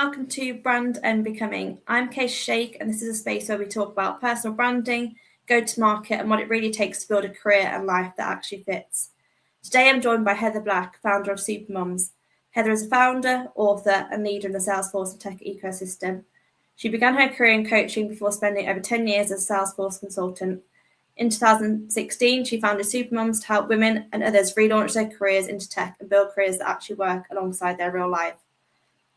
welcome to Brand and Becoming. I'm Kay Sheikh, and this is a space where we talk about personal branding, go-to-market, and what it really takes to build a career and life that actually fits. Today, I'm joined by Heather Black, founder of Supermums. Heather is a founder, author, and leader in the Salesforce and tech ecosystem. She began her career in coaching before spending over 10 years as a Salesforce consultant. In 2016, she founded Supermums to help women and others relaunch their careers into tech and build careers that actually work alongside their real life.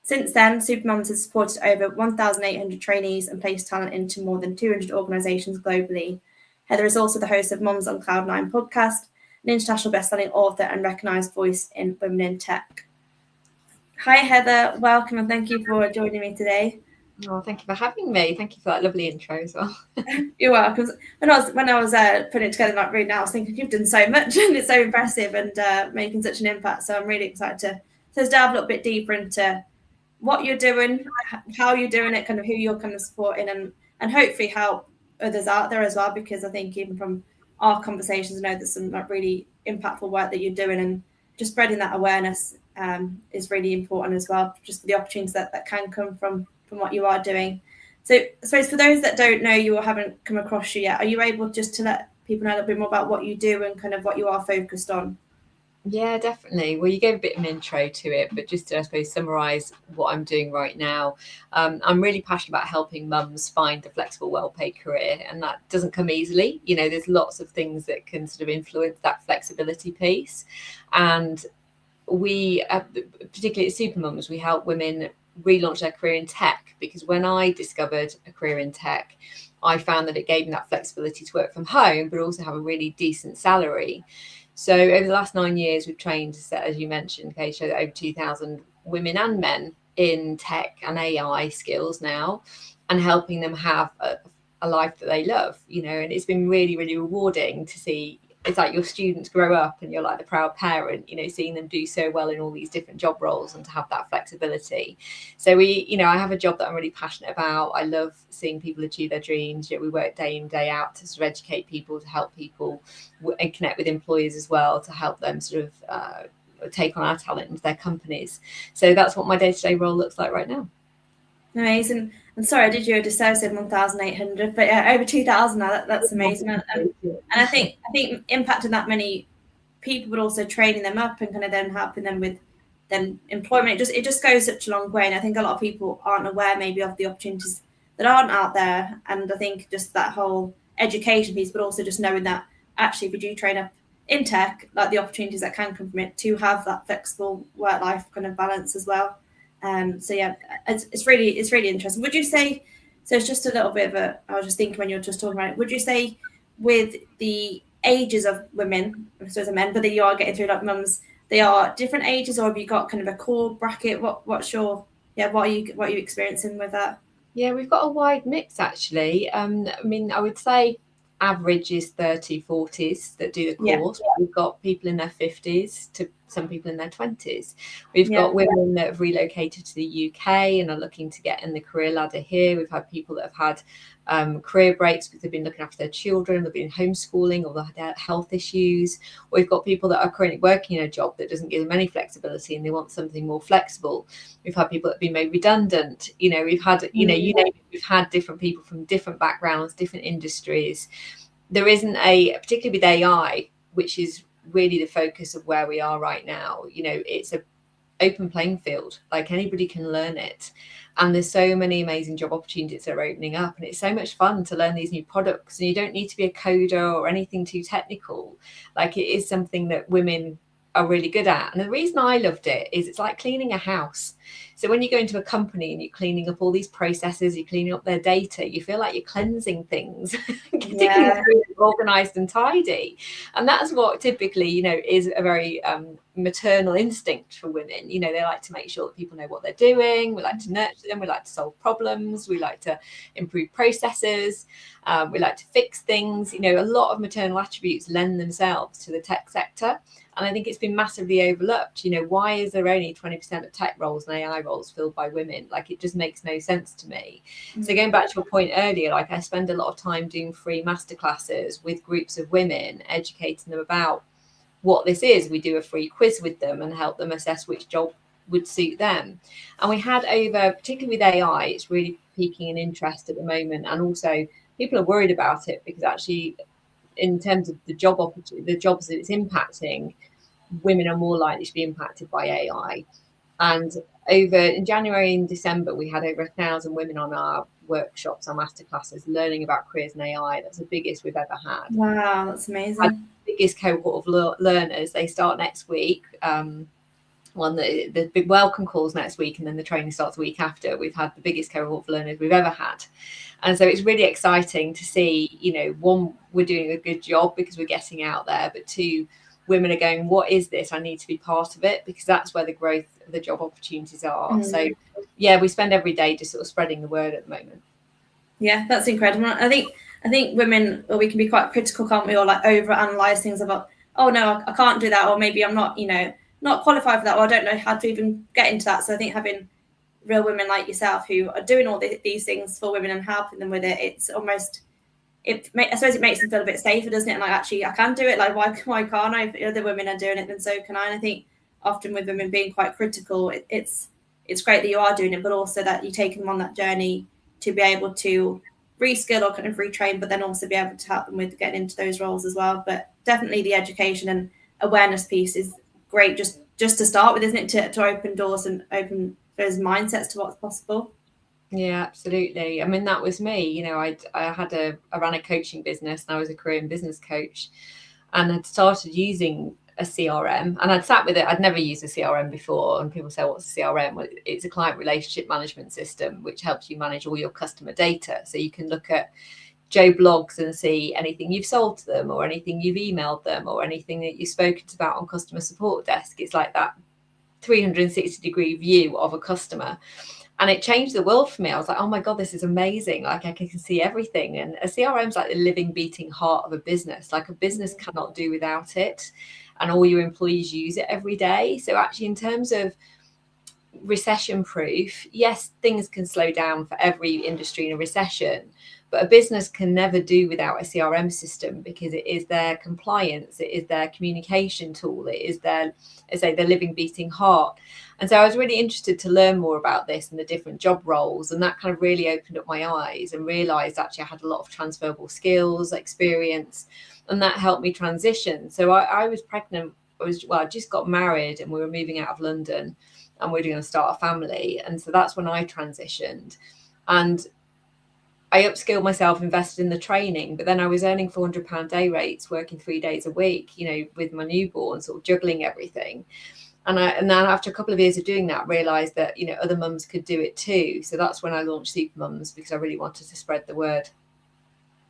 Since then, Supermums has supported over 1,800 trainees and placed talent into more than 200 organisations globally. Heather is also the host of Mums on Cloud9 podcast, an international best-selling author and recognised voice in women in tech. Hi, Heather. Welcome, and thank you for joining me today. Oh, thank you for having me. Thank you for that lovely intro as well. You're welcome. When I was putting it together like right now, I was thinking you've done so much and it's so impressive and making such an impact. So I'm really excited to dive a little bit deeper into what you're doing, how you're doing it, kind of who you're kind of supporting, and hopefully help others out there as well. Because I think even from our conversations, I know there's some like really impactful work that you're doing, and just spreading that awareness is really important as well. Just for the opportunities that can come from what you are doing. So I suppose for those that don't know you or haven't come across you yet, are you able just to let people know a little bit more about what you do and kind of what you are focused on? Yeah, definitely. Well, you gave a bit of an intro to it, but just to, I suppose, summarise what I'm doing right now, I'm really passionate about helping mums find a flexible, well-paid career, and that doesn't come easily. You know, there's lots of things that can sort of influence that flexibility piece, and we, particularly at Supermums, we help women relaunch their career in tech, because when I discovered a career in tech, I found that it gave me that flexibility to work from home, but also have a really decent salary. So over the last 9 years, we've trained, as you mentioned, Keisha, over 2,000 women and men in tech and AI skills now, and helping them have a life that they love, you know, and it's been really, really rewarding to see. It's like your students grow up and you're like the proud parent, you know, seeing them do so well in all these different job roles and to have that flexibility. So I have a job that I'm really passionate about. I love seeing people achieve their dreams. You know, we work day in, day out to sort of educate people, to help people and connect with employers as well, to help them sort of take on our talent into their companies. So that's what my day-to-day role looks like right now. Amazing. And sorry, I did you just say 1,800, but yeah, over 2,000 now. That's amazing. And I think impacting that many people, but also training them up and kind of then helping them with then employment. It just goes such a long way. And I think a lot of people aren't aware maybe of the opportunities that aren't out there. And I think just that whole education piece, but also just knowing that actually if you do train up in tech, like the opportunities that can come from it, to have that flexible work-life kind of balance as well. So yeah, it's really interesting. Would you say, so it's just a little bit of I was just thinking when you were just talking about it, would you say with the ages of women, so as a men, but that you are getting through like mums, they are different ages, or have you got kind of a core bracket? What are you experiencing with that? Yeah, we've got a wide mix actually. I mean, I would say average is 30, 40s that do the course. Yeah. We've got people in their 50s to some people in their 20s. We've got women that have relocated to the UK and are looking to get in the career ladder here. We've had people that have had career breaks because they've been looking after their children, they've been homeschooling, or they've had health issues. Or we've got people that are currently working in a job that doesn't give them any flexibility and they want something more flexible. We've had people that have been made redundant. You know, we've had, we've had different people from different backgrounds, different industries. There isn't particularly with AI, which is really the focus of where we are right now. You know, it's an open playing field, like anybody can learn it. And there's so many amazing job opportunities that are opening up, and it's so much fun to learn these new products. And you don't need to be a coder or anything too technical. Like, it is something that women are really good at. And the reason I loved it is it's like cleaning a house. So when you go into a company and you're cleaning up all these processes, you're cleaning up their data, you feel like you're cleansing things, organized and tidy. And that's what typically, you know, is a very maternal instinct for women. You know, they like to make sure that people know what they're doing. We like to nurture them. We like to solve problems. We like to improve processes. We like to fix things. You know, a lot of maternal attributes lend themselves to the tech sector. And I think it's been massively overlooked. You know, why is there only 20% of tech roles and AI roles filled by women? Like, it just makes no sense to me. Mm-hmm. So going back to your point earlier, like, I spend a lot of time doing free masterclasses with groups of women, educating them about what this is. We do a free quiz with them and help them assess which job would suit them. And we had over, particularly with AI, it's really piquing an interest at the moment, and also people are worried about it because actually, in terms of the job opportunity, the jobs that it's impacting, women are more likely to be impacted by AI. And over in January and December, we had over 1,000 women on our workshops, our masterclasses, learning about careers in AI. That's the biggest we've ever had. Wow, that's amazing. The biggest cohort of learners. They start next week. The big welcome calls next week, and then the training starts the week after. We've had the biggest cohort of learners we've ever had. And so it's really exciting to see, one, we're doing a good job because we're getting out there, but two, women are going, what is this? I need to be part of it, because that's where the growth of the job opportunities are. So yeah, we spend every day just sort of spreading the word at the moment. Yeah, that's incredible. I think women, we can be quite critical, can't we? Or like overanalyze things about, oh no, I can't do that, or maybe I'm not, not qualified for that, or I don't know how to even get into that. So I think having real women like yourself who are doing all these things for women and helping them with it, it's almost, I suppose it makes them feel a bit safer, doesn't it? And like, actually, I can do it. Like, why can't I? If other women are doing it, then so can I. And I think often with women being quite critical, it's great that you are doing it, but also that you're taking them on that journey to be able to reskill or kind of retrain, but then also be able to help them with getting into those roles as well. But definitely the education and awareness piece is great, just to start with, isn't it? To open doors and open those mindsets to what's possible. Yeah, absolutely. I mean, that was me. I ran a coaching business, and I was a career and business coach, and I'd started using a CRM, and I'd sat with it. I'd never used a CRM before, and people say, what's a CRM? Well, it's a client relationship management system, which helps you manage all your customer data. So you can look at Joe blogs and see anything you've sold to them, or anything you've emailed them, or anything that you've spoken about on customer support desk. It's like that 360-degree view of a customer. And it changed the world for me. I was like, oh my God, this is amazing. Like, I can see everything. And a CRM is like the living, beating heart of a business. Like, a business cannot do without it. And all your employees use it every day. So actually, in terms of recession proof, yes, things can slow down for every industry in a recession, but a business can never do without a CRM system, because it is their compliance, it is their communication tool, it is their, as I say, their living, beating heart. And so I was really interested to learn more about this and the different job roles, and that kind of really opened up my eyes and realized actually I had a lot of transferable experience, and that helped me transition. So I was pregnant. I just got married, and we were moving out of London, and we were going to start a family. And so that's when I transitioned, and I upskilled myself, invested in the training, but then I was earning £400 day rates, working 3 days a week, with my newborn, sort of juggling everything. And then after a couple of years of doing that, realised that, other mums could do it too. So that's when I launched Supermums, because I really wanted to spread the word.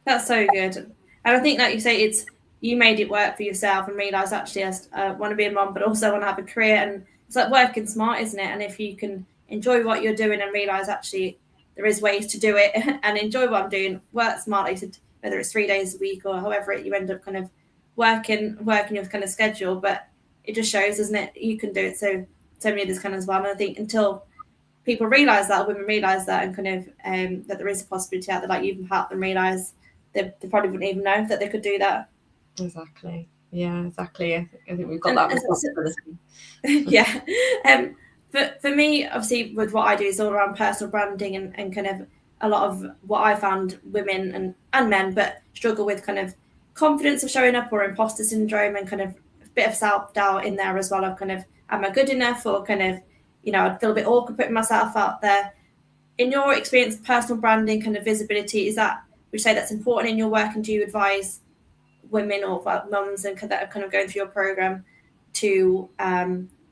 That's so good. And I think, like you say, you made it work for yourself and realised, actually, I want to be a mum, but also want to have a career. And it's like working smart, isn't it? And if you can enjoy what you're doing and realise, actually, there is ways to do it and enjoy what I'm doing, work smartly, whether it's 3 days a week or however you end up kind of working your kind of schedule. But it just shows, doesn't it? You can do it. So many others can as well. And I think until people realise that, women realise that, and kind of that there is a possibility out there, like you've helped them realise, they probably wouldn't even know that they could do that. Exactly. Yeah, exactly. I think we've got that responsibility. Yeah. But for me, obviously, with what I do is all around personal branding and kind of a lot of what I found women and men, but struggle with kind of confidence of showing up, or imposter syndrome, and kind of a bit of self-doubt in there as well, of kind of, am I good enough, or kind of, I'd feel a bit awkward putting myself out there. In your experience, personal branding, kind of visibility, would you say that's important in your work, and do you advise women or mums and that are kind of going through your program to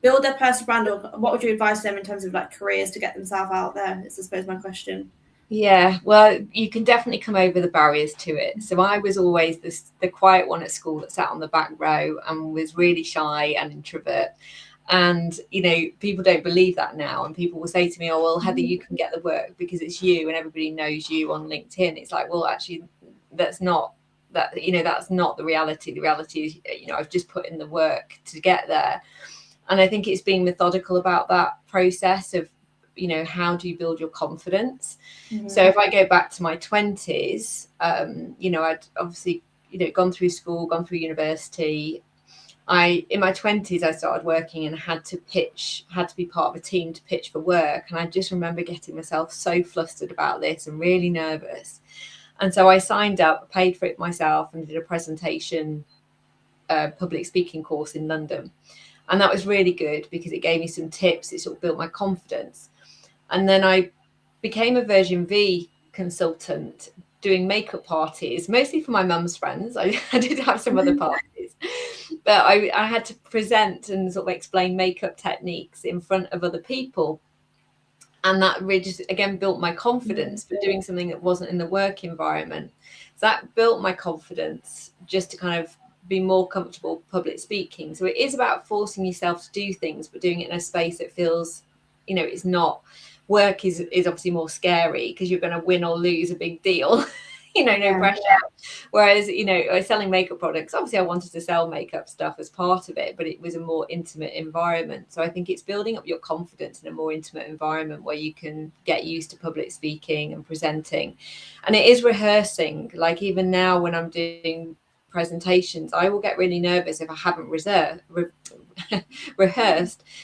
build their personal brand, or what would you advise them in terms of like careers to get themselves out there, is I suppose my question. Yeah, well, you can definitely come over the barriers to it. So I was always the quiet one at school that sat on the back row and was really shy and introvert. And, people don't believe that now. And people will say to me, oh, well, Heather, you can get the work because it's you and everybody knows you on LinkedIn. It's like, well, actually, that's not the reality. The reality is, I've just put in the work to get there. And I think it's being methodical about that process of, how do you build your confidence? Mm-hmm. So if I go back to my 20s, I'd obviously, gone through school, gone through university, in my 20s, I started working and had to be part of a team to pitch for work. And I just remember getting myself so flustered about this and really nervous. And so I signed up, paid for it myself, and did a presentation, public speaking course in London. And that was really good because it gave me some tips. It sort of built my confidence. And then I became a version V consultant, doing makeup parties, mostly for my mum's friends. I did have some other parties, but I had to present and sort of explain makeup techniques in front of other people. And that really just, again, built my confidence for doing something that wasn't in the work environment. So that built my confidence just to kind of be more comfortable public speaking. So it is about forcing yourself to do things, but doing it in a space that feels, it's not, work is obviously more scary because you're going to win or lose a big deal. No pressure. Whereas, selling makeup products, obviously I wanted to sell makeup stuff as part of it, but it was a more intimate environment. So I think it's building up your confidence in a more intimate environment where you can get used to public speaking and presenting. And it is rehearsing. Like even now when I'm doing presentations, I will get really nervous if I haven't rehearsed.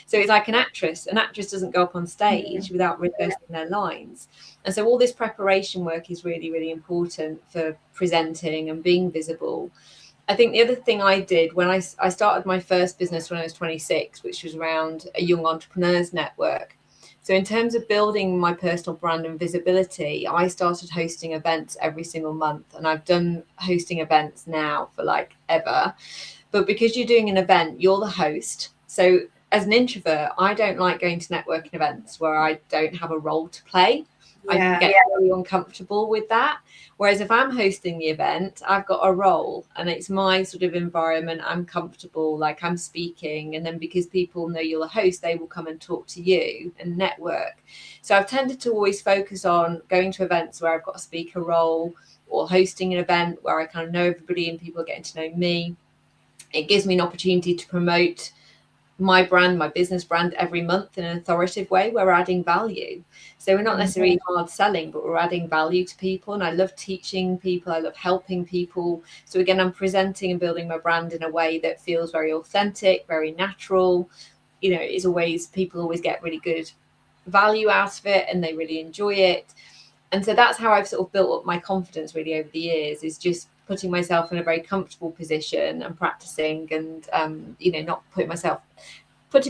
So it's like an actress doesn't go up on stage without rehearsing their lines. And so all this preparation work is really, really important for presenting and being visible. I think the other thing I did when I started my first business when I was 26, which was around a young entrepreneurs network. So in terms of building my personal brand and visibility, I started hosting events every single month. And I've done hosting events now for like ever. But because you're doing an event, you're the host. So as an introvert, I don't like going to networking events where I don't have a role to play. I get really uncomfortable with that. Whereas if I'm hosting the event, I've got a role and it's my sort of environment. I'm comfortable, like I'm speaking. And then because people know you're the host, they will come and talk to you and network. So I've tended to always focus on going to events where I've got a speaker role or hosting an event where I kind of know everybody and people are getting to know me. It gives me an opportunity to promote my brand, my business brand every month in an authoritative way where we're adding value. So we're not necessarily hard selling, but we're adding value to people. And I love teaching people. I love helping people. So again, I'm presenting and building my brand in a way that feels very authentic, very natural. It's always, people always get really good value out of it and they really enjoy it. And so that's how I've sort of built up my confidence really over the years, is just putting myself in a very comfortable position and practicing and, not putting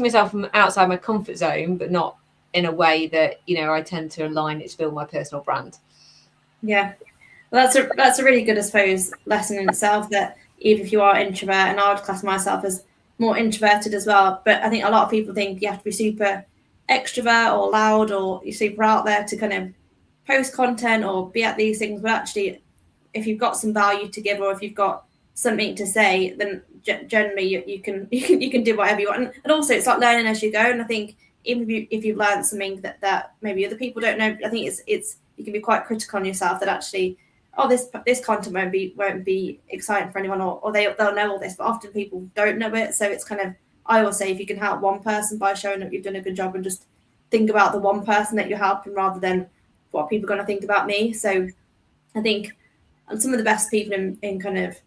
myself outside my comfort zone, but not in a way that, I tend to align it to build my personal brand. Yeah. Well, that's a really good, I suppose, lesson in itself, that even if you are introvert, and I would class myself as more introverted as well, but I think a lot of people think you have to be super extrovert or loud or you're super out there to kind of post content or be at these things. But actually, if you've got some value to give or if you've got something to say, then generally you can do whatever you want. And also it's like learning as you go. And I think even if you've learned something that maybe other people don't know, I think it's you can be quite critical on yourself that actually, this content won't be exciting for anyone, or they'll know all this, but often people don't know it. So it's kind of, I will say, if you can help one person by showing that you've done a good job, and just think about the one person that you're helping rather than what people are going to think about me. So I think some of the best people in kind of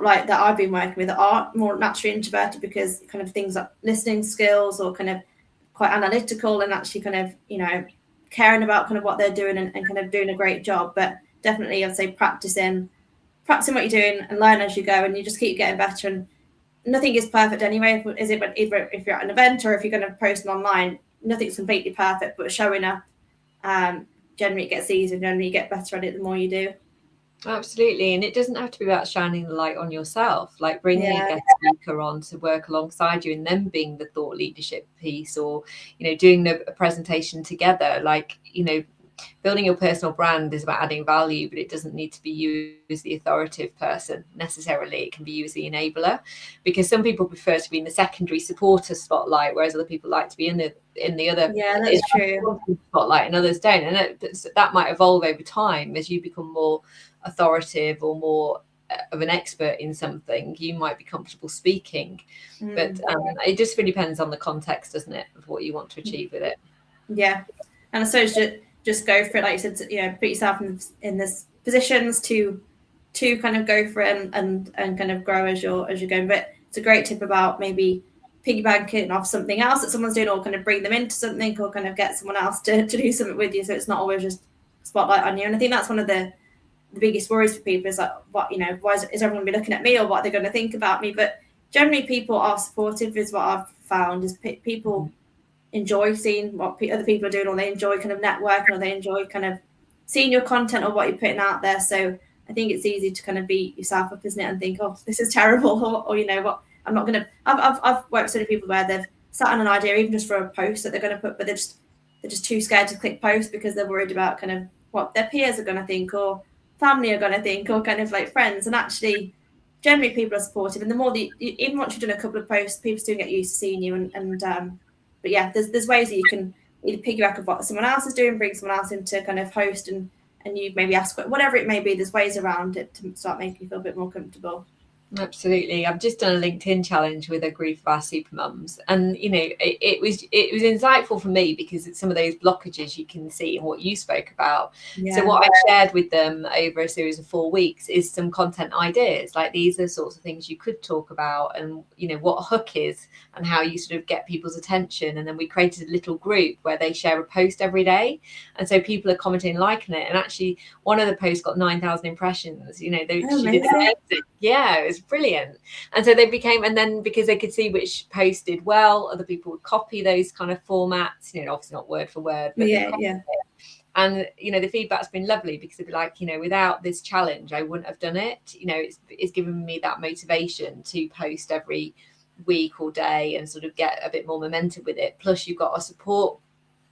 like that I've been working with are more naturally introverted, because kind of things like listening skills or kind of quite analytical and actually kind of, caring about kind of what they're doing and kind of doing a great job. But definitely I'd say practicing what you're doing and learn as you go, and you just keep getting better. And nothing is perfect anyway, is it? But either if you're at an event or if you're going to post online, nothing's completely perfect, but showing up, generally it gets easier, and generally you get better at it the more you do. Absolutely. And it doesn't have to be about shining the light on yourself, like bringing a guest speaker on to work alongside you and then being the thought leadership piece, or, doing a presentation together. Like, building your personal brand is about adding value, but it doesn't need to be you as the authoritative person necessarily. It can be you as the enabler, because some people prefer to be in the secondary supporter spotlight, whereas other people like to be in the other that's true spotlight, and others don't. And that might evolve over time as you become more authoritative or more of an expert in something. You might be comfortable speaking, but it just really depends on the context, doesn't it, of what you want to achieve with it. And I suppose just go for it, like you said, put yourself in this positions to kind of go for it and kind of grow as you're going. But it's a great tip about maybe piggybacking off something else that someone's doing, or kind of bring them into something, or kind of get someone else to do something with you, so it's not always just spotlight on you. And I think that's one of the biggest worries for people is like, what, you know, why is everyone be looking at me, or what are they going to think about me? But generally people are supportive, is what I've found, is people enjoy seeing what other people are doing, or they enjoy kind of networking, or they enjoy kind of seeing your content or what you're putting out there. So I think it's easy to kind of beat yourself up, isn't it, and think, oh, this is terrible, or you know what, I'm not going to. I've worked with so many people where they've sat on an idea, even just for a post that they're going to put, but they're just too scared to click post because they're worried about kind of what their peers are going to think, or family are going to think, or kind of like friends. And actually, generally people are supportive, and the more even once you've done a couple of posts, people still get used to seeing you. And but yeah, there's ways that you can either piggyback of what someone else is doing, bring someone else in to kind of host, and you maybe ask whatever it may be. There's ways around it to start making you feel a bit more comfortable. Absolutely. I've just done a LinkedIn challenge with a group of our Supermums, and you know, it was insightful for me because it's some of those blockages you can see and what you spoke about. Yeah. So what I shared with them over a series of 4 weeks is some content ideas, like these are sorts of things you could talk about, and you know what a hook is and how you sort of get people's attention. And then we created a little group where they share a post every day, and so people are commenting, liking it, and actually one of the posts got 9,000 impressions. You know, she did amazing. Yeah, it was brilliant. And so they became, and then because they could see which post did well, other people would copy those kind of formats, you know, obviously not word for word, but yeah. And you know, the feedback's been lovely because they'd be like, you know, without this challenge I wouldn't have done it. You know, it's given me that motivation to post every week or day and sort of get a bit more momentum with it. Plus you've got a support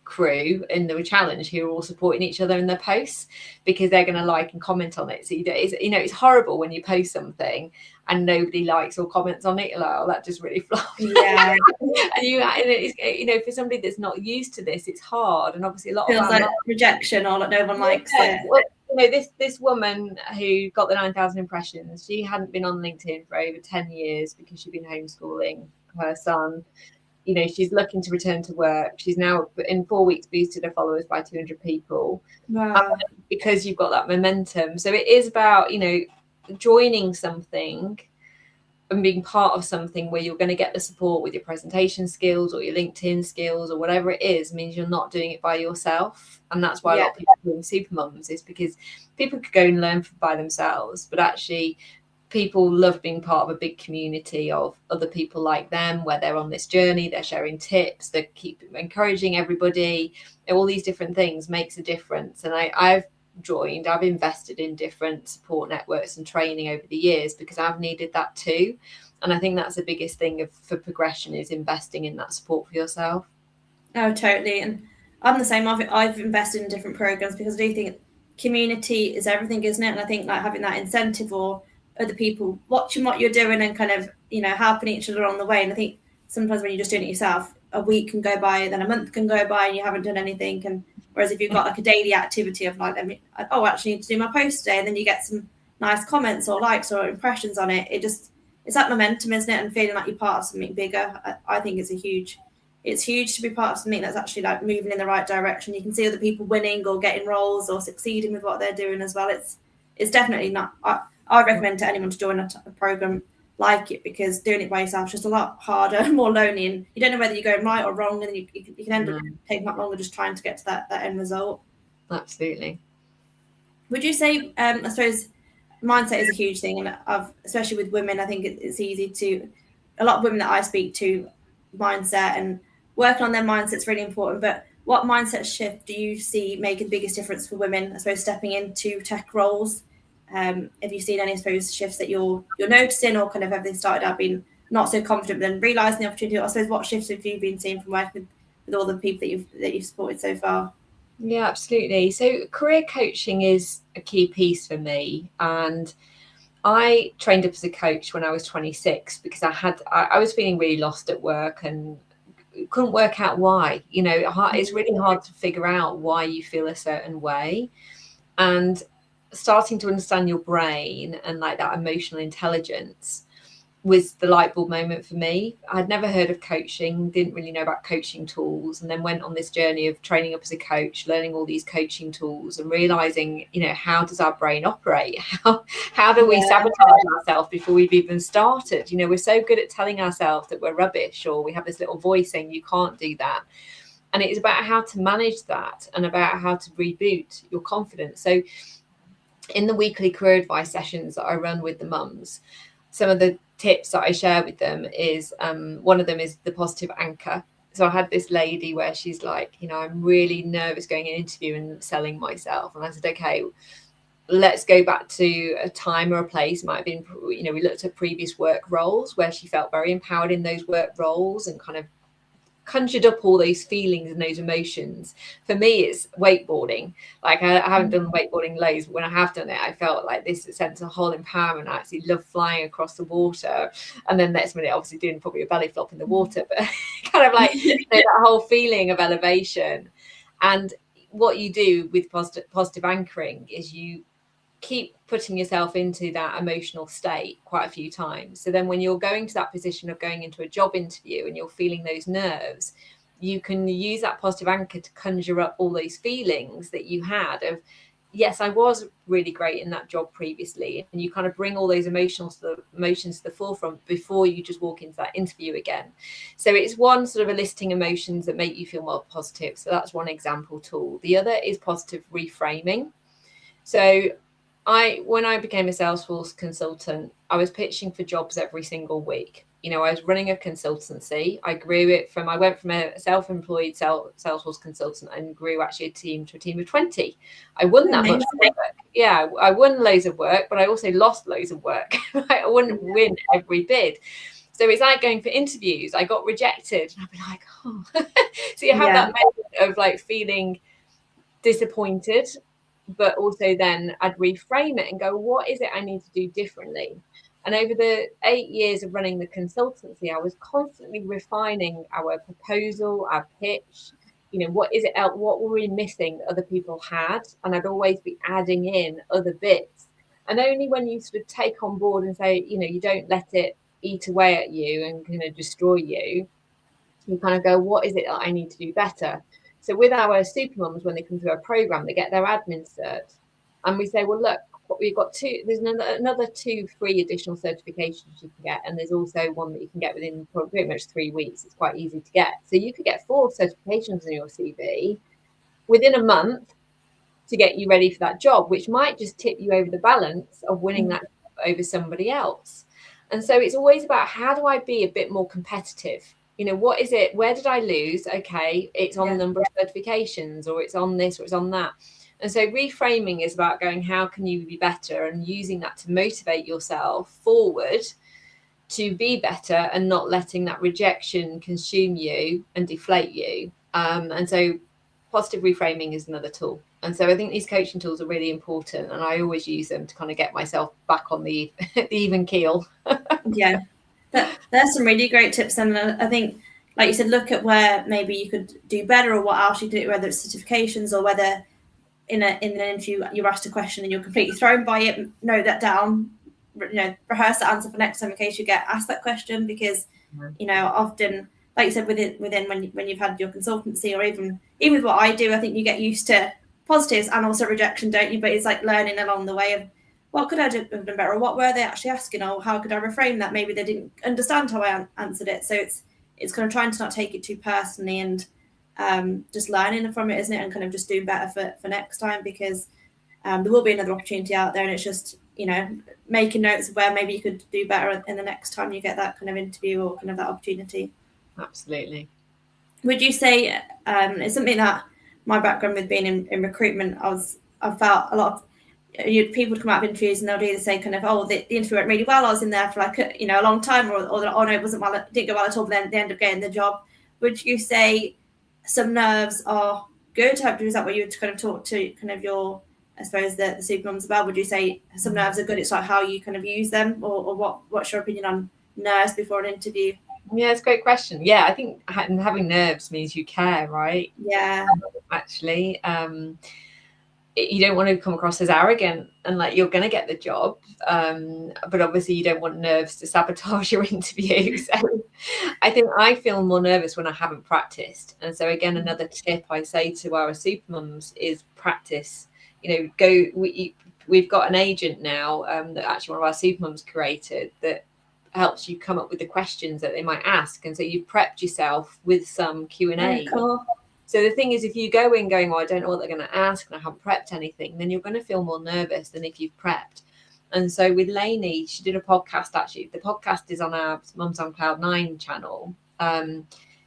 crew in the challenge who are all supporting each other in their posts because they're going to like and comment on it. So it's horrible when you post something and nobody likes or comments on it. You're like, oh, that just really flopped. Yeah. and it's, you know, for somebody that's not used to this, it's hard. And obviously a lot feels like rejection, or like no one likes it. Well, you know, this woman who got the 9,000 impressions, she hadn't been on LinkedIn for over 10 years because she'd been homeschooling her son. You know, she's looking to return to work. She's now in 4 weeks boosted her followers by 200 people. Wow. Because you've got that momentum. So it is about, you know, joining something and being part of something where you're going to get the support with your presentation skills or your LinkedIn skills or whatever it is, means you're not doing it by yourself. And that's why a lot of people are doing Supermums, is because people could go and learn by themselves, but actually people love being part of a big community of other people like them, where they're on this journey, they're sharing tips, they keep encouraging everybody. All these different things makes a difference. And I've invested in different support networks and training over the years because I've needed that too. And I think that's the biggest thing for progression, is investing in that support for yourself. Oh, totally. And I'm the same. I've invested in different programs because I do think community is everything, isn't it? And I think like having that incentive, or other people watching what you're doing and kind of, you know, helping each other on the way. And I think sometimes when you're just doing it yourself, a week can go by, then a month can go by and you haven't done anything. And whereas if you've got like a daily activity of like, I actually need to do my post today, and then you get some nice comments or likes or impressions on it, it's that momentum, isn't it? And feeling like you're part of something bigger. I think it's huge to be part of something that's actually like moving in the right direction. You can see other people winning or getting roles or succeeding with what they're doing as well. It's definitely not. I recommend to anyone to join a program like it, because doing it by yourself is just a lot harder, more lonely, and you don't know whether you're going right or wrong, and you can end up taking that longer just trying to get to that end result. Absolutely. Would you say, I suppose, mindset is a huge thing, and especially with women, I think it's easy to, a lot of women that I speak to, mindset and working on their mindset is really important. But what mindset shift do you see making the biggest difference for women, I suppose, stepping into tech roles? Have you seen any, I suppose, shifts that you're noticing, or kind of have they started out being not so confident, but then realising the opportunity? I suppose, what shifts have you been seeing from working with all the people that you've supported so far? Yeah, absolutely. So career coaching is a key piece for me, and I trained up as a coach when I was 26 because I was feeling really lost at work and couldn't work out why. You know, it's really hard to figure out why you feel a certain way, and starting to understand your brain and like that emotional intelligence was the light bulb moment for me. I'd never heard of coaching, didn't really know about coaching tools, and then went on this journey of training up as a coach, learning all these coaching tools and realizing, how does our brain operate? How do we sabotage ourselves before we've even started? We're so good at telling ourselves that we're rubbish, or we have this little voice saying you can't do that. And it's about how to manage that and about how to reboot your confidence. So in the weekly career advice sessions that I run with the mums, some of the tips that I share with them is one of them is the positive anchor. So I had this lady where she's like, I'm really nervous going in an interview and selling myself. And I said, okay, let's go back to a time or a place. It might have been, we looked at previous work roles where she felt very empowered in those work roles and kind of conjured up all those feelings and those emotions. For me, it's wakeboarding. Like I haven't done wakeboarding loads, but when I have done it, I felt like this sense of whole empowerment. I actually love flying across the water, and then next minute, obviously doing probably a belly flop in the water, but kind of like that whole feeling of elevation. And what you do with positive anchoring is you keep putting yourself into that emotional state quite a few times. So then when you're going to that position of going into a job interview and you're feeling those nerves, you can use that positive anchor to conjure up all those feelings that you had of, yes, I was really great in that job previously. And you kind of bring all those emotions to the forefront before you just walk into that interview again. So it's one sort of eliciting emotions that make you feel more positive. So that's one example tool. The other is positive reframing. So when I became a Salesforce consultant, I was pitching for jobs every single week. I was running a consultancy. I went from a self-employed Salesforce consultant and grew actually a team to a team of 20. I won that much work. Yeah, I won loads of work, but I also lost loads of work. I wouldn't win every bid. So it's like going for interviews. I got rejected. And I'd be like, oh. So you have that moment of like feeling disappointed, but also then I'd reframe it and go, what is it I need to do differently? And over the 8 years of running the consultancy, I was constantly refining our proposal, our pitch. What is it? What were we missing that other people had? And I'd always be adding in other bits. And only when you sort of take on board and say, you don't let it eat away at you and kind of destroy you, you kind of go, what is it that I need to do better? So with our Supermums, when they come through our program, they get their admin cert. And we say, well, look, we've got there's another 2 free additional certifications you can get. And there's also one that you can get within pretty much 3 weeks. It's quite easy to get. So you could get 4 certifications in your CV within a month to get you ready for that job, which might just tip you over the balance of winning that job over somebody else. And so it's always about, how do I be a bit more competitive? What is it? Where did I lose? Okay, it's on the number of certifications, or it's on this, or it's on that. And so reframing is about going, how can you be better, and using that to motivate yourself forward to be better, and not letting that rejection consume you and deflate you. And so positive reframing is another tool. And so I think these coaching tools are really important, and I always use them to kind of get myself back on the even keel. Yeah. There's some really great tips, and I think, like you said, look at where maybe you could do better, or what else you do, whether it's certifications or whether in an interview you're asked a question and you're completely thrown by it. Note that down, rehearse the answer for next time in case you get asked that question, because often, like you said, within when you've had your consultancy, or even with what I do, I think you get used to positives and also rejection, don't you? But it's like learning along the way of, what could I have done better, or what were they actually asking, or how could I reframe that? Maybe they didn't understand how I answered it. So it's kind of trying to not take it too personally, and just learning from it, isn't it? And kind of just doing better for next time, because there will be another opportunity out there, and it's just making notes of where maybe you could do better in the next time you get that kind of interview or kind of that opportunity. Absolutely. Would you say it's something that my background with being in recruitment, I've felt a lot of people would come out of interviews and they'll either say kind of, oh, the interview went really well, I was in there for like a long time, or oh no, it wasn't well, it didn't go well at all, but then they end up getting the job. Would you say some nerves are good? Is that what you would kind of talk to kind of your, I suppose, the Supermums about? Would you say some nerves are good? It's like how you kind of use them, or what's your opinion on nerves before an interview? Yeah, it's a great question. Yeah, I think having nerves means you care, right? Yeah. Actually, you don't want to come across as arrogant and like you're going to get the job, but obviously you don't want nerves to sabotage your interview. So I think I feel more nervous when I haven't practiced. And so again, another tip I say to our Supermums is practice. We've got an agent now that actually one of our Supermums created that helps you come up with the questions that they might ask, and so you've prepped yourself with some Q&A. Cool. So the thing is, if you go in going, I don't know what they're going to ask and I haven't prepped anything, then you're going to feel more nervous than if you've prepped. And so with Lainey, she did a podcast, actually. The podcast is on our Mums on Cloud 9 channel.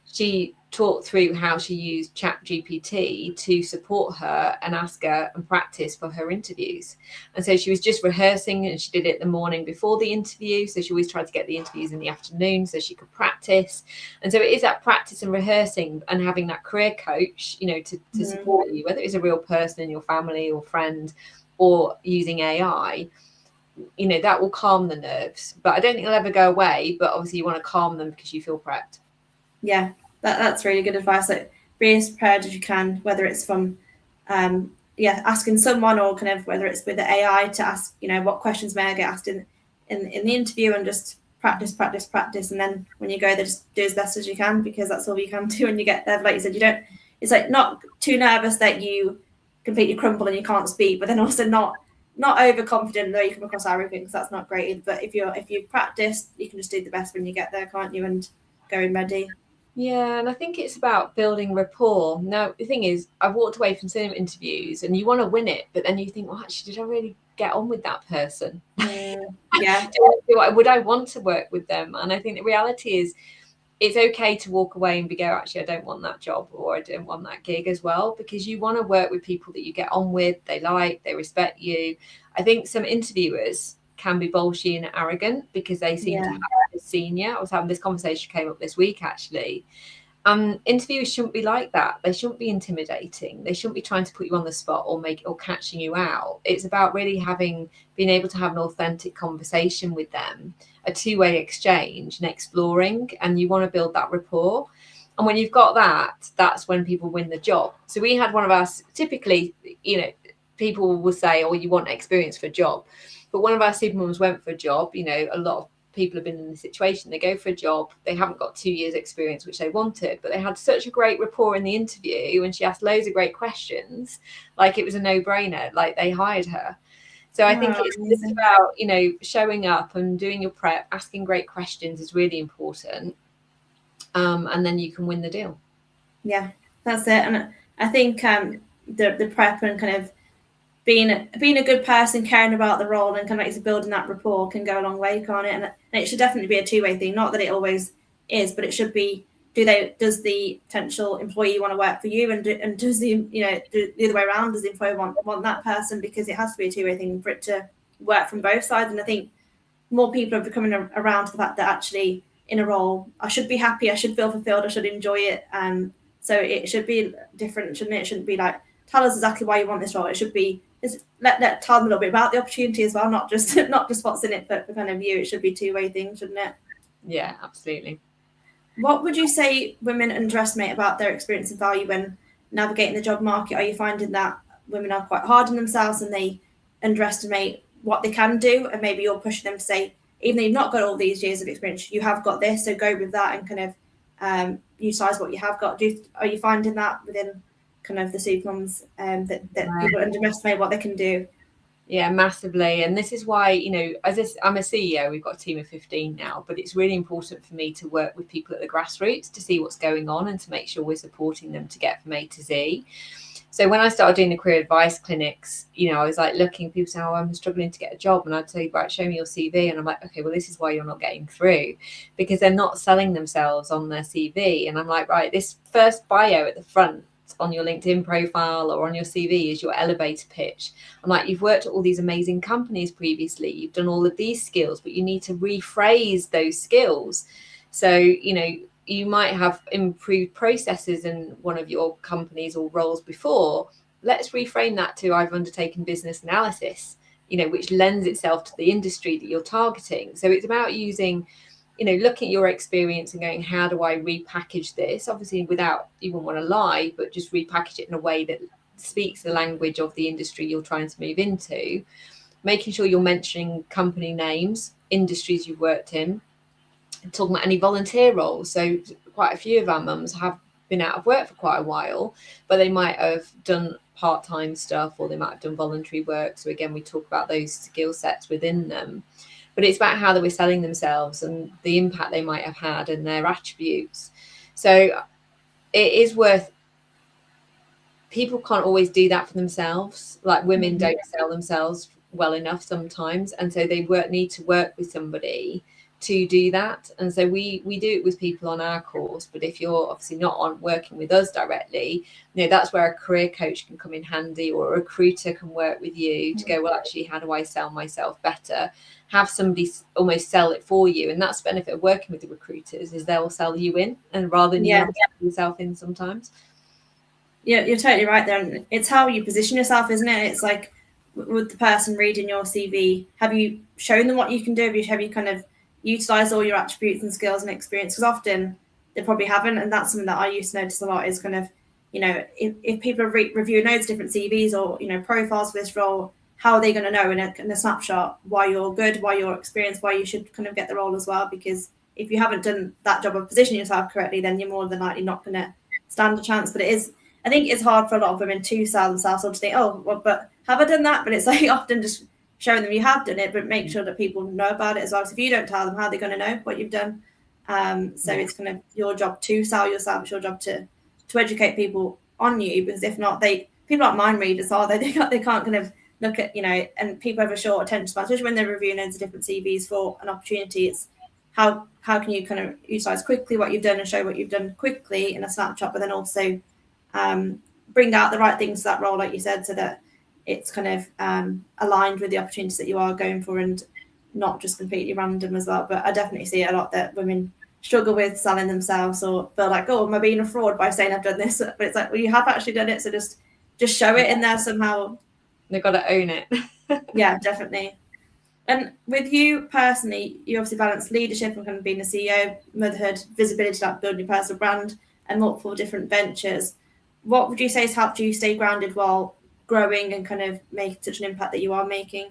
She talked through how she used ChatGPT to support her and ask her and practice for her interviews. And so she was just rehearsing, and she did it the morning before the interview. So she always tried to get the interviews in the afternoon so she could practice. And so it is that practice and rehearsing and having that career coach, to support you, whether it's a real person in your family or friend or using AI. That will calm the nerves, but I don't think it'll ever go away. But obviously you want to calm them because you feel prepped. Yeah, that's really good advice. Like, be as prepared as you can, whether it's from asking someone, or kind of whether it's with the AI to ask, what questions may I get asked in the interview, and just practice, and then when you go there, just do as best as you can, because that's all you can do when you get there. Like you said, it's like not too nervous that you completely crumble and you can't speak, but then also not overconfident though you come across arrogant, because that's not great. But if you practice, you can just do the best when you get there, can't you, and go in ready. Yeah, and I think it's about building rapport. Now, the thing is, I've walked away from some interviews and you want to win it, but then you think, well, actually, did I really get on with that person? Yeah. Would I want to work with them? And I think the reality is, it's okay to walk away and go, actually, I don't want that job, or I don't want that gig as well, because you want to work with people that you get on with, they respect you. I think some interviewers can be bolshy and arrogant because they seem to have a senior. I was having this conversation came up this week, actually. Interviewers shouldn't be like that. They shouldn't be intimidating. They shouldn't be trying to put you on the spot or catching you out. It's about really being able to have an authentic conversation with them, a two-way exchange and exploring, and you want to build that rapport. And when you've got that, that's when people win the job. So we had one of our, typically, people will say, oh, you want experience for a job. But one of our Supermums went for a job. A lot of people have been in the situation. They go for a job. They haven't got 2 years experience, which they wanted, but they had such a great rapport in the interview, and she asked loads of great questions. Like, it was a no-brainer. Like, they hired her. So I think it's just about, showing up and doing your prep, asking great questions is really important. And then you can win the deal. Yeah, that's it. And I think the prep and kind of being a good person, caring about the role, and kind of building that rapport can go a long way, can't it? And it should definitely be a two-way thing. Not that it always is, but it should be. Does the potential employee want to work for you, and does the the other way around? Does the employer want that person? Because it has to be a two-way thing for it to work from both sides. And I think more people are becoming around to the fact that actually in a role, I should be happy, I should feel fulfilled, I should enjoy it. So it should be different, shouldn't it? It shouldn't be like, tell us exactly why you want this role. It should be let tell them a little bit about the opportunity as well, not just what's in it for kind of you. It should be a two-way thing, shouldn't it? Yeah, absolutely. What would you say women underestimate about their experience and value when navigating the job market? Are you finding that women are quite hard on themselves and they underestimate what they can do, and maybe you're pushing them to say, even though you've not got all these years of experience, you have got this, so go with that and kind of utilize what you have got? Are you finding that within kind of the Supermums, that people underestimate what they can do? Yeah, massively. And this is why, I'm a CEO, we've got a team of 15 now, but it's really important for me to work with people at the grassroots to see what's going on and to make sure we're supporting them to get from A to Z. So when I started doing the career advice clinics, I was like looking, people say, oh, I'm struggling to get a job. And I'd say, right, show me your CV. And I'm like, okay, well, this is why you're not getting through, because they're not selling themselves on their CV. And I'm like, right, this first bio at the front on your LinkedIn profile or on your CV is your elevator pitch. I'm like, you've worked at all these amazing companies previously. You've done all of these skills, but you need to rephrase those skills. So, you might have improved processes in one of your companies or roles before. Let's reframe that to, I've undertaken business analysis, which lends itself to the industry that you're targeting. So it's about using, looking at your experience and going, how do I repackage this? Obviously, without, you wouldn't want to lie, but just repackage it in a way that speaks the language of the industry you're trying to move into, making sure you're mentioning company names, industries you've worked in, talking about any volunteer roles. So quite a few of our mums have been out of work for quite a while, but they might have done part-time stuff, or they might have done voluntary work. So again, we talk about those skill sets within them, but it's about how they were selling themselves and the impact they might have had and their attributes. So it is worth, people can't always do that for themselves. Like women don't sell themselves well enough sometimes, and so they need to work with somebody to do that. And so we do it with people on our course, but if you're obviously not on working with us directly, that's where a career coach can come in handy, or a recruiter can work with you to go, well, actually, how do I sell myself better? Have somebody almost sell it for you. And that's the benefit of working with the recruiters, is they'll sell you in, and rather than you have to sell yourself in sometimes. Yeah, you're totally right there. And it's how you position yourself, isn't it? It's like, with the person reading your CV, have you shown them what you can do? Have you kind of utilised all your attributes and skills and experience? Because often they probably haven't. And that's something that I used to notice a lot, is kind of, if people are reviewing loads of different CVs or, profiles for this role, how are they going to know in a snapshot why you're good, why you're experienced, why you should kind of get the role as well? Because if you haven't done that job of positioning yourself correctly, then you're more than likely not going to stand a chance. But I think it's hard for a lot of women to sell themselves, or to think, oh, well, but have I done that? But it's like often just showing them you have done it, but make sure that people know about it as well. So if you don't tell them, how are they going to know what you've done? It's kind of your job to sell yourself. It's your job to educate people on you, because if not, people aren't mind readers, are they? They can't kind of look at, and people have a short attention span, especially when they're reviewing loads of different CVs for an opportunity. It's how can you kind of utilize quickly what you've done and show what you've done quickly in a snapshot, but then also bring out the right things to that role, like you said, so that it's kind of aligned with the opportunities that you are going for, and not just completely random as well. But I definitely see a lot that women struggle with selling themselves, or feel like, oh, am I being a fraud by saying I've done this? But it's like, well, you have actually done it, so just show it in there somehow. They've got to own it. Yeah, definitely. And with you personally, you obviously balance leadership and kind of being a CEO, motherhood, visibility, like building your personal brand, and multiple different ventures. What would you say has helped you stay grounded while growing and kind of make such an impact that you are making?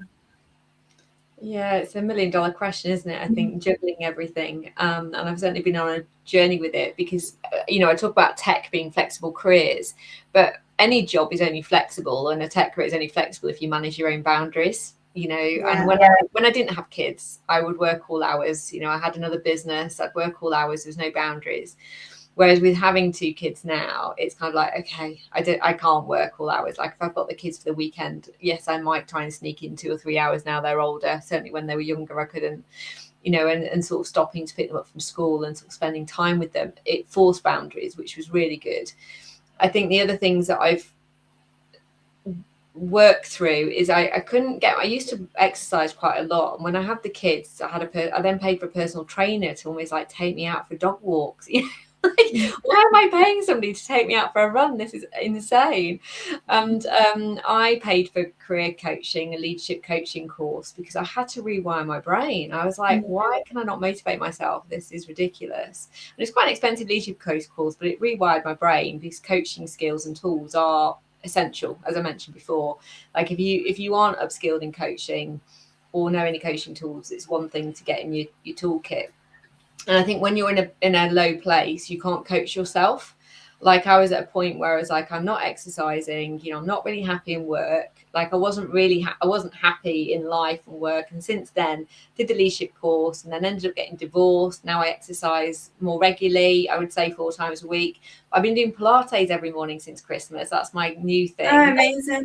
Yeah, it's $1 million question, isn't it? I think juggling everything. And I've certainly been on a journey with it, because, I talk about tech being flexible careers, but any job is only flexible, and a tech career is only flexible if you manage your own boundaries, And when I didn't have kids, I would work all hours. I had another business, I'd work all hours, there's no boundaries. Whereas with having 2 kids now, it's kind of like, okay, I can't work all hours. Like if I've got the kids for the weekend, yes, I might try and sneak in 2 or 3 hours now they're older. Certainly when they were younger, I couldn't, and sort of stopping to pick them up from school and sort of spending time with them. It forced boundaries, which was really good. I think the other things that I've worked through is I used to exercise quite a lot. And when I had the kids, I then paid for a personal trainer to almost like take me out for dog walks. Why am I paying somebody to take me out for a run? This is insane. And I paid for career coaching, a leadership coaching course, because I had to rewire my brain. I was like, why can I not motivate myself? This is ridiculous. And it's quite an expensive leadership course, but it rewired my brain, because coaching skills and tools are essential, as I mentioned before. Like if you aren't upskilled in coaching or know any coaching tools, it's one thing to get in your toolkit. And I think when you're in a low place, you can't coach yourself. Like I was at a point where I was like, I'm not exercising, I'm not really happy in work. Like I wasn't happy in life and work. And since then, did the leadership course and then ended up getting divorced. Now I exercise more regularly, I would say 4 times a week. I've been doing Pilates every morning since Christmas. That's my new thing. Oh, amazing.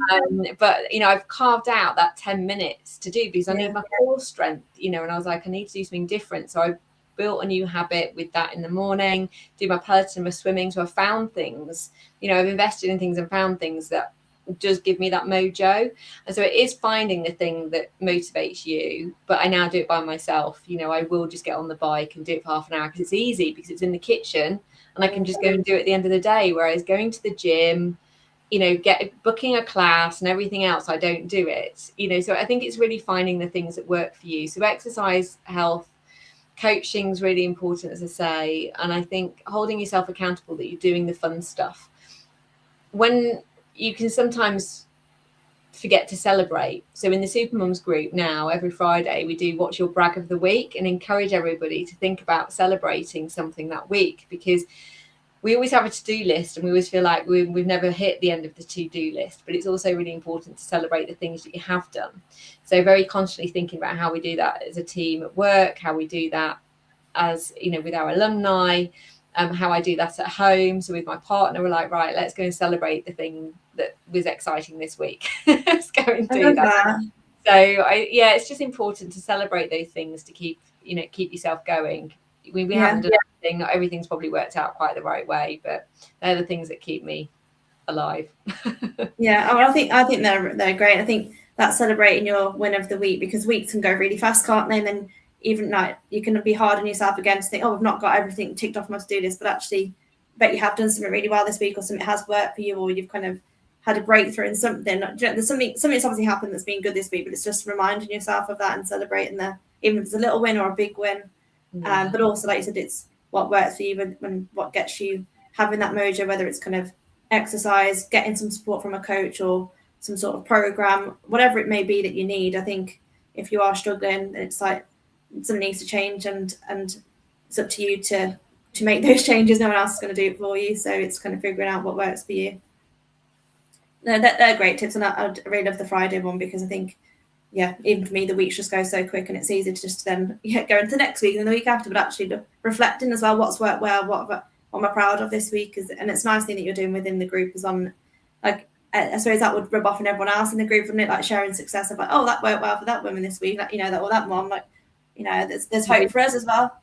But, I've carved out that 10 minutes to do, because I need my core strength, and I was like, I need to do something different. So I built a new habit with that in the morning, do my Peloton, my swimming. So I found things, I've invested in things and found things that just give me that mojo. And so it is finding the thing that motivates you. But I now do it by myself. I will just get on the bike and do it for half an hour, because it's easy, because it's in the kitchen and I can just go and do it at the end of the day. Whereas going to the gym, booking a class and everything else, I don't do it. So I think it's really finding the things that work for you. So exercise, health, coaching is really important, as I say. And I think holding yourself accountable that you're doing the fun stuff. When you can sometimes forget to celebrate. So in the Supermums group now, every Friday we do what's your brag of the week, and encourage everybody to think about celebrating something that week, because we always have a to-do list and we always feel like we've never hit the end of the to-do list, but it's also really important to celebrate the things that you have done. So very consciously thinking about how we do that as a team at work, how we do that as, you know, with our alumni, how I do that at home. So with my partner, we're like, right, let's go and celebrate the thing that was exciting this week. Let's go and do that. So it's just important to celebrate those things to keep yourself going. We haven't done everything. Not everything's probably worked out quite the right way, but they're the things that keep me alive. I think they're great. I think that's celebrating your win of the week, because weeks can go really fast, can't they? And then even like you can be hard on yourself again to think, oh, I've not got everything ticked off my to-do list, but actually I bet you have done something really well this week, or something has worked for you, or you've kind of had a breakthrough in something. There's something's obviously happened that's been good this week, but it's just reminding yourself of that and celebrating even if it's a little win or a big win. But also, like you said, it's what works for you and what gets you having that mojo, whether it's kind of exercise, getting some support from a coach or some sort of program, whatever it may be that you need. I think if you are struggling, it's like something needs to change, and it's up to you to make those changes. No one else is going to do it for you. So it's kind of figuring out what works for you. No, they're great tips, and I really love the Friday one, because I think, even for me, the weeks just go so quick, and it's easy to just then go into next week and the week after, but actually reflecting as well, what's worked well, what am I proud of this week, and it's a nice thing that you're doing within the group is on, like, I suppose that would rub off on everyone else in the group, wouldn't it? Like sharing success of like, oh, that worked well for that woman this week, like, that mom, like, there's hope for us as well.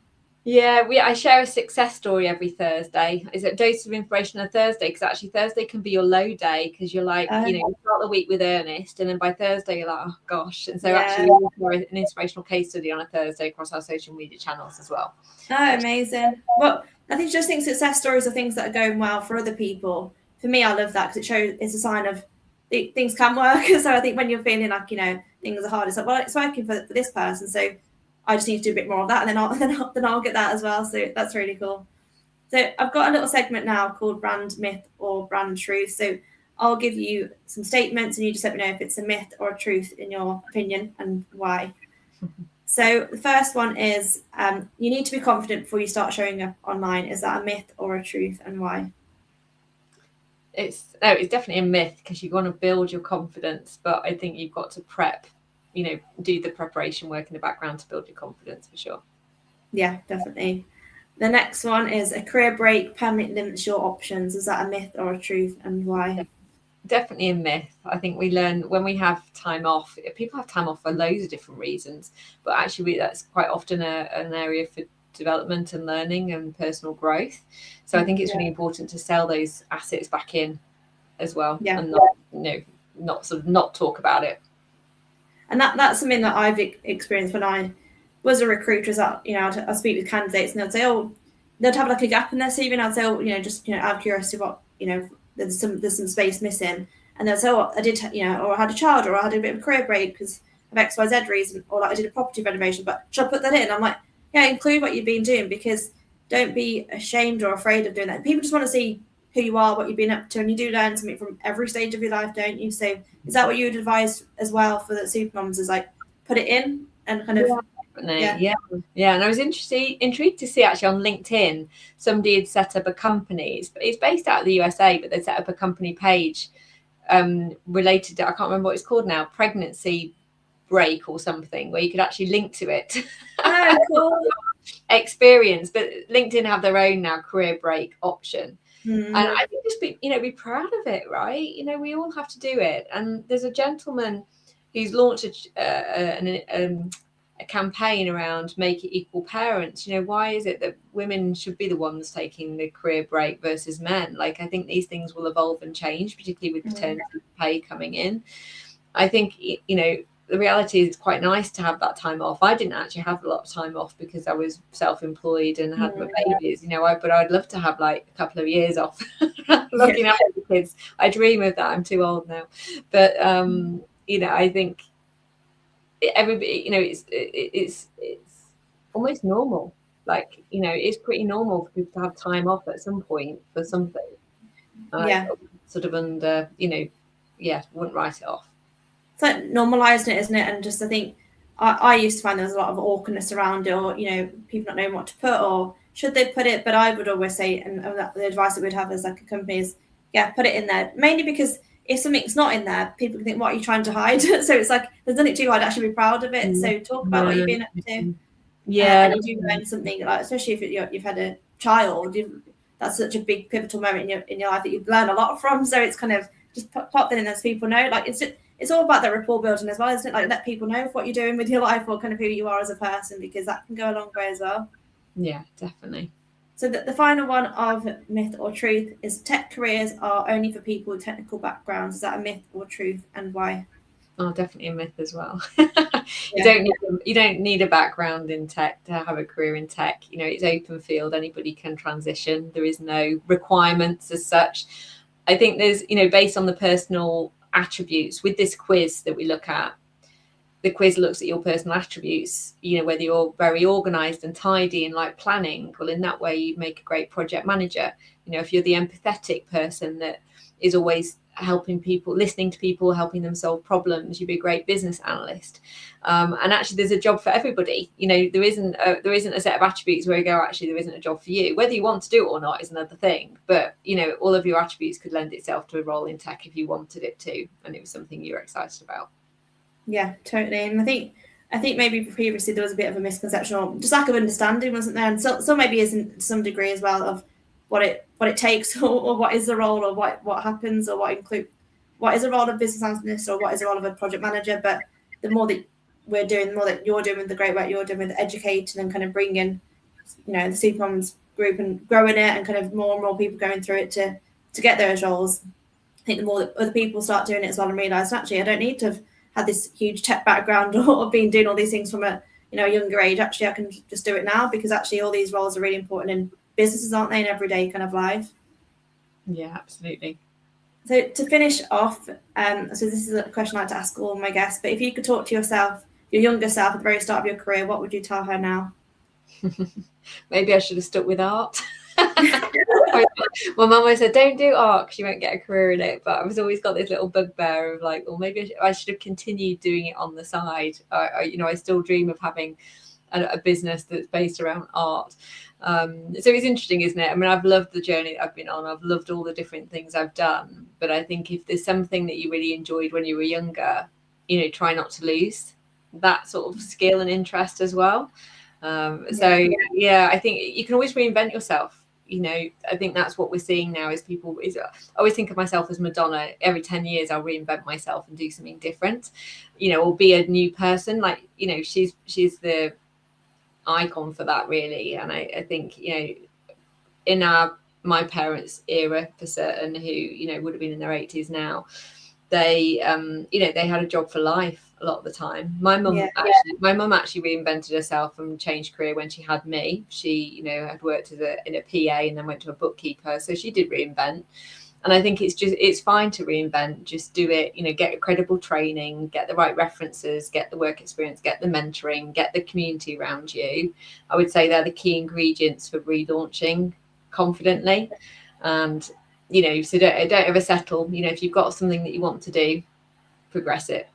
Yeah, I share a success story every Thursday. Is it dose of inspiration on Thursday? Because actually Thursday can be your low day, because you're like, you start the week with earnest, and then by Thursday you're like, oh gosh. And so actually we an inspirational case study on a Thursday across our social media channels as well. Oh, amazing. Well, I think success stories are things that are going well for other people. For me, I love that, because it's a sign of things can work. So I think when you're feeling like, things are hard, it's like, well, it's working for this person, so I just need to do a bit more of that, and then I'll get that as well. So that's really cool. So I've got a little segment now called Brand Myth or Brand Truth. So I'll give you some statements, and you just let me know if it's a myth or a truth in your opinion and why. So the first one is you need to be confident before you start showing up online. Is that a myth or a truth, and why? It's definitely a myth, because you want to build your confidence, but I think you've got to prep, do the preparation work in the background to build your confidence, for sure. Yeah, definitely. The next one is a career break permanently limits your options. Is that a myth or a truth, and why? Definitely a myth. I think we learn when we have time off, people have time off for loads of different reasons, but actually that's quite often an area for development and learning and personal growth. So I think it's really important to sell those assets back in as well, and not sort of not talk about it. And that's something that I've experienced when I was a recruiter. Is that I speak with candidates, and they'd say, oh, they'd have like a gap in their CV, and I'd say, oh, just out of curiosity, what there's some space missing, and they'd say, oh, I did, or I had a child, or I had a bit of a career break because of XYZ reason, or like I did a property renovation, but should I put that in? I'm like, yeah, include what you've been doing, because don't be ashamed or afraid of doing that. People just want to see who you are, what you've been up to, and you do learn something from every stage of your life, don't you? So is that what you would advise as well for the Supermums, is like put it in and kind of Yeah. And I was intrigued to see actually on LinkedIn somebody had set up a company. It's based out of the USA, but they set up a company page related to, I can't remember what it's called now, pregnancy break or something, where you could actually link to it. Oh, cool. Experience, but LinkedIn have their own now career break option. And I think just be proud of it, right? We all have to do it. And there's a gentleman who's launched a campaign around make it equal parents. Why is it that women should be the ones taking the career break versus men? Like, I think these things will evolve and change, particularly with maternity pay coming in. I think the reality is it's quite nice to have that time off. I didn't actually have a lot of time off because I was self-employed and had my babies, but I'd love to have like a couple of years off looking after the kids. I dream of that. I'm too old now. But, I think everybody, it's almost normal. Like, it's pretty normal for people to have time off at some point for something. sort of under, wouldn't write it off. It's like normalising it, isn't it? And just, I think I used to find there was a lot of awkwardness around it, or people not knowing what to put, or should they put it. But I would always say, and the advice that we'd have as like a company is, put it in there, mainly because if something's not in there, people can think, what are you trying to hide? So it's like, there's nothing too hard to actually be proud of it. So talk about what you've been up to. And you do learn something, like, especially if you've had a child, that's such a big pivotal moment in your life that you learn a lot from. So it's kind of just pop that in as people know. Like, it's all about the rapport building as well, isn't it? Like, let people know what you're doing with your life, or kind of who you are as a person, because that can go a long way as well. Yeah, definitely. So the final one of myth or truth is tech careers are only for people with technical backgrounds. Is that a myth or truth, and why? Oh, definitely a myth as well. You don't need a background in tech to have a career in tech. It's open field. Anybody can transition. There is no requirements as such. I think there's, based on the personal attributes with this quiz that we look at, the quiz looks at your personal attributes, whether you're very organized and tidy and like planning. Well, in that way, you make a great project manager. If you're the empathetic person that is always helping people, listening to people, helping them solve problems, you'd be a great business analyst. And actually, there's a job for everybody. There isn't a set of attributes where you go, actually, there isn't a job for you. Whether you want to do it or not is another thing. But all of your attributes could lend itself to a role in tech if you wanted it to, and it was something you were excited about. Yeah, totally. And I think maybe previously there was a bit of a misconception, or just lack of understanding, wasn't there? And so maybe isn't to some degree as well of what it takes, or what is the role, or what happens, or what is the role of business analyst, or what is the role of a project manager. But the more that we're doing, the more that you're doing with the great work you're doing with educating and kind of bringing, the Supermums group and growing it, and kind of more and more people going through it to get those roles. I think the more that other people start doing it as well and realise, actually, I don't need to have had this huge tech background or been doing all these things from a younger age. Actually, I can just do it now, because actually all these roles are really important in businesses, aren't they, in everyday kind of life. Yeah, absolutely. So to finish off, so this is a question I like to ask all my guests, but if you could talk to yourself, your younger self at the very start of your career, what would you tell her now? Maybe I should have stuck with art. My mum always said, don't do art because you won't get a career in it. But I've always got this little bugbear of like, well, maybe I should have continued doing it on the side. I still dream of having a business that's based around art. So it's interesting, isn't it? I mean, I've loved the journey that I've been on. I've loved all the different things I've done. But I think if there's something that you really enjoyed when you were younger, try not to lose that sort of skill and interest as well. I think you can always reinvent yourself. I think that's what we're seeing now is people I always think of myself as Madonna. Every 10 years I'll reinvent myself and do something different, or be a new person. Like, she's the icon for that, really. And I think, in my parents' era, for certain, who, would have been in their 80s now, they they had a job for life a lot of the time. My mum actually reinvented herself and changed career when she had me. She had worked in a PA and then went to a bookkeeper, so she did reinvent. And I think it's fine to reinvent. Just do it, get credible training, get the right references, get the work experience, get the mentoring, get the community around you. I would say they're the key ingredients for relaunching confidently. And so don't ever settle. If you've got something that you want to do, progress it.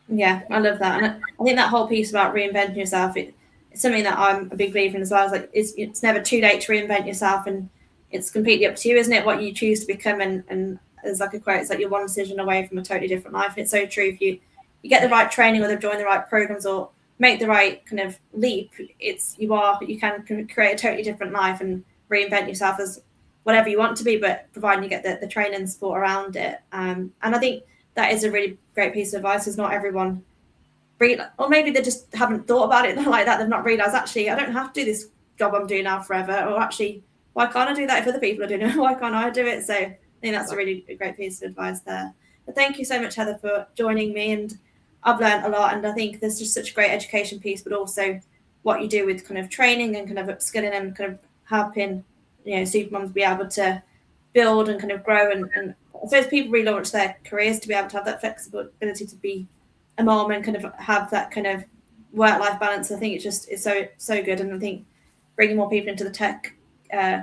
Yeah, I love that. And I think that whole piece about reinventing yourself, it's something that I'm a big believer in as well. It's never too late to reinvent yourself, and it's completely up to you, isn't it, what you choose to become. And there's like a quote, it's like you're one decision away from a totally different life. And it's so true. If you get the right training, or join the right programs, or make the right kind of leap, you can create a totally different life and reinvent yourself as whatever you want to be, but providing you get the training and support around it. And I think that is a really great piece of advice, is not everyone or maybe they just haven't thought about it like that. They've not realised, actually, I don't have to do this job I'm doing now forever, or actually, why can't I do that if other people are doing it? Why can't I do it? So I think that's a really great piece of advice there. But thank you so much, Heather, for joining me, and I've learned a lot, and I think there's just such a great education piece, but also what you do with kind of training and kind of upskilling and kind of helping Supermums be able to build and kind of grow, and I suppose people relaunch their careers to be able to have that flexibility to be a mom and kind of have that kind of work-life balance. I think it's so good, and I think bringing more people into the tech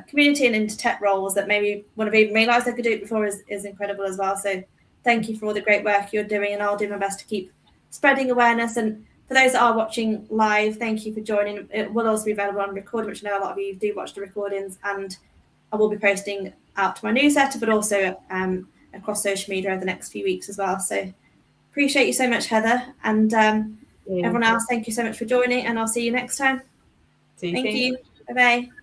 community and into tech roles that maybe wouldn't have even realised they could do it before is incredible as well. So thank you for all the great work you're doing, and I'll do my best to keep spreading awareness. And for those that are watching live, thank you for joining. It will also be available on recording, which I know a lot of you do watch the recordings, and I will be posting out to my newsletter, but also across social media over the next few weeks as well. So appreciate you so much, Heather, and everyone else, thank you so much for joining, and I'll see you next time. See you Thank soon. you. Bye-bye.